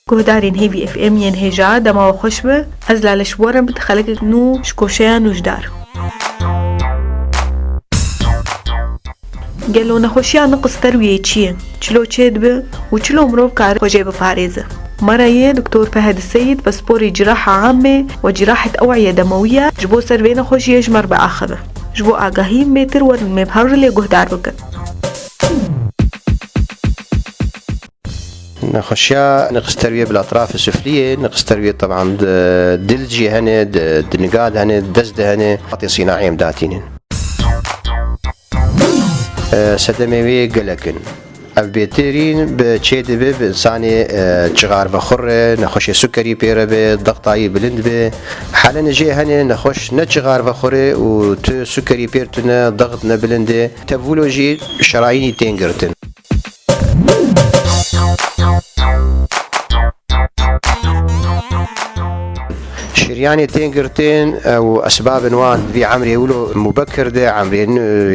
گهدارین هیوی اف ام ین هجا دما و خوش به از لالش بورم بتخلق نو شکوشیان وجدار گلو نخوشیان نقص ترویه چیه چلو چید به و چلو مروف کار خوشی بپاريزه مرأي دكتور فهد السيد باسبوري جراحة عامة وجراحة أوعية دموية جبو سربين خوشي يجمر بآخره جبو آقاهي متر ورن مبهر لي جهدار بك نخشيا نقص تروية بالأطراف السفلية نقص تروية طبعا دلجي هنا دنقاد هنا دزد هنا عطي صناعي مداتين سدموي قلقن البيترين بتشيد به بإنساني جغار بخور نخش سكري بيره به ضغطاي بلند به حالا نجي هني نخش نجغار بخوره و تو سكري بيرتنا ضغط نبلنده تفولوجي شراييني تنجرتن شرياني تنجرتين او اسباب انوان في عمري يقولوا مبكر ده عمري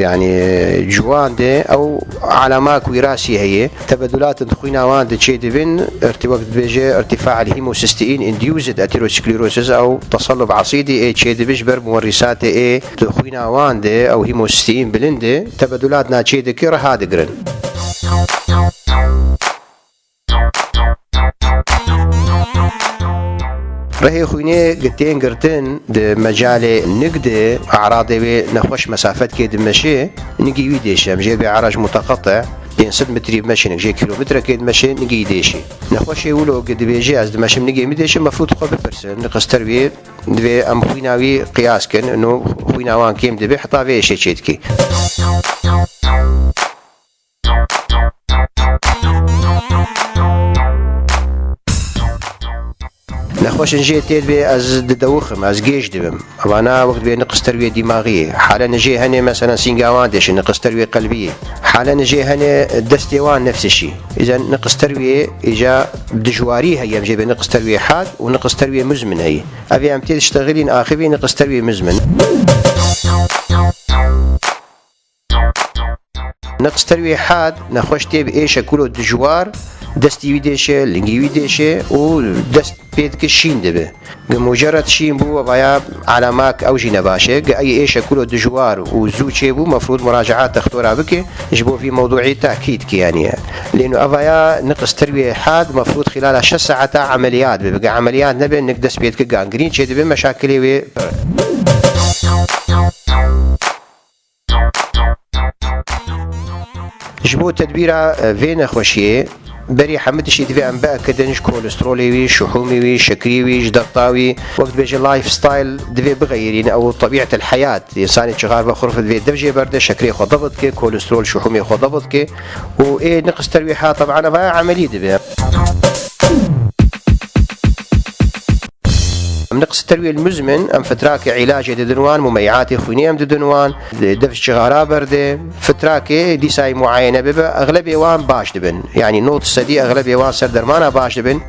يعني جوان ده او علامات وراثيه هي تبادلات خوينا وان ده شيء بين ارتباط بيجي ارتفاع الهيموسيستين انديوزد اثيروسكليروسيس او تصلب عصيدي اي شيء بيجبر مورثات اي خوينا وان ده او هيموسيستين بلنده تبادلات ناتشي ده كره هذا قرن رهي خويني قتين قرتين ده مجال نقد أعراضي نخوش مسافات كيد مشي نجي ويديش مجي بعرج متقطع بين 6 متر بمشي نجي كيلومتر كيد مشي نجي يديشي نخوش يقولوا قد بيجي از مشي نجي مديش المفروض خو ببرسن نقص تربية دبي أم خويناوي قياس كن إنه خويناوان كيم دبي حطا فيه شيء شيتكي نخوش نجي تيد بي از دوخم از جيش دبم وانا وقت بي نقص تروية دماغية حالا نجي هني مثلا سينجاوان ديش نقص تروية قلبية حالا نجي هني دستيوان نفس الشيء اذا نقص تروية اجا دجواري هي مجي بي نقص تروية حاد ونقص تروية مزمن هي ابي ام تيد تشتغلين اخذي نقص تروية مزمن نقص تروية حاد نخوش تيب ايش كله دجوار دستي ويديشه لنجي ويديشه ودست بيدك الشين دبه بمجرد شين بو ويا علامات او جنباشه اي ايش كله دجوار وزوجي بو مفروض مراجعات تختورها بك يجبو في موضوعي تاكيد يعني لانه افايا نقص ترويه حاد مفروض خلال 6 ساعات عمليات بقى عمليات نبي انك دست بيدك غانغرين شي دبه مشاكل يجبو تدبيرها فين خوشيه بري حمدش يدفع انباء كدنش كوليسترولي شحومي شكري ضغطاوي وقت بيجي لايف ستايل دفي بغيرين او طبيعه الحياه انسان شغال بخرف دفي دفجي برده شكري خو ضبطك كوليسترول شحومي خو ضبطك وايه نقص ترويحه طبعا فيها عمليه دفي نقص التروية المزمن أم فتراك علاج ددنوان مميعات خوينية أم ددنوان دفش شغارة برده فتراك ديساي معينة ببا أغلب يوان باش دبن يعني نوت السدي أغلب يوان سر درمانا باش دبن